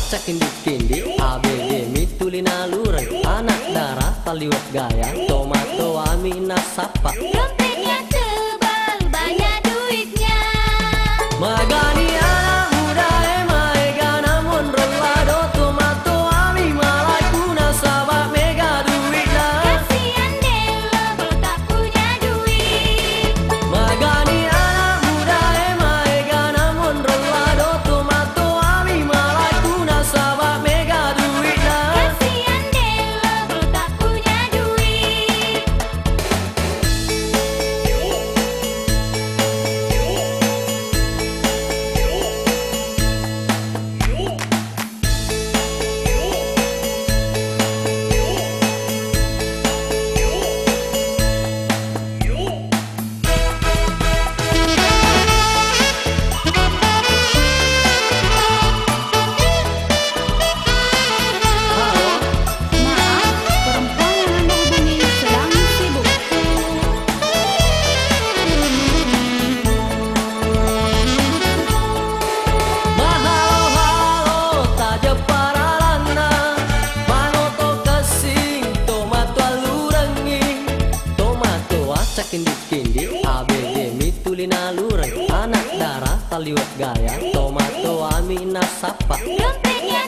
acak kindi ABG mitulina lurang anak darah taliwat gaya tomato amina sapa Dompetnya tebal, banyak duitnya. magani anak muda maega namun relado tomato ami malai puna sabak mega duit lah Kasian Delo kalau tak punya duit. magani anak muda maega namun relado tomato ami malai puna sabak mega duit lah Kasian Delo kalau tak punya duit. Maaf, perempuan yang Anda hubungi sedang sibuk. Mahalo-halo taja paralana manoto kasing tomato alurangin tomato acak kindi ABG mitulina lurang anak darah taliwat gaya tomato amina sapa Dompetnya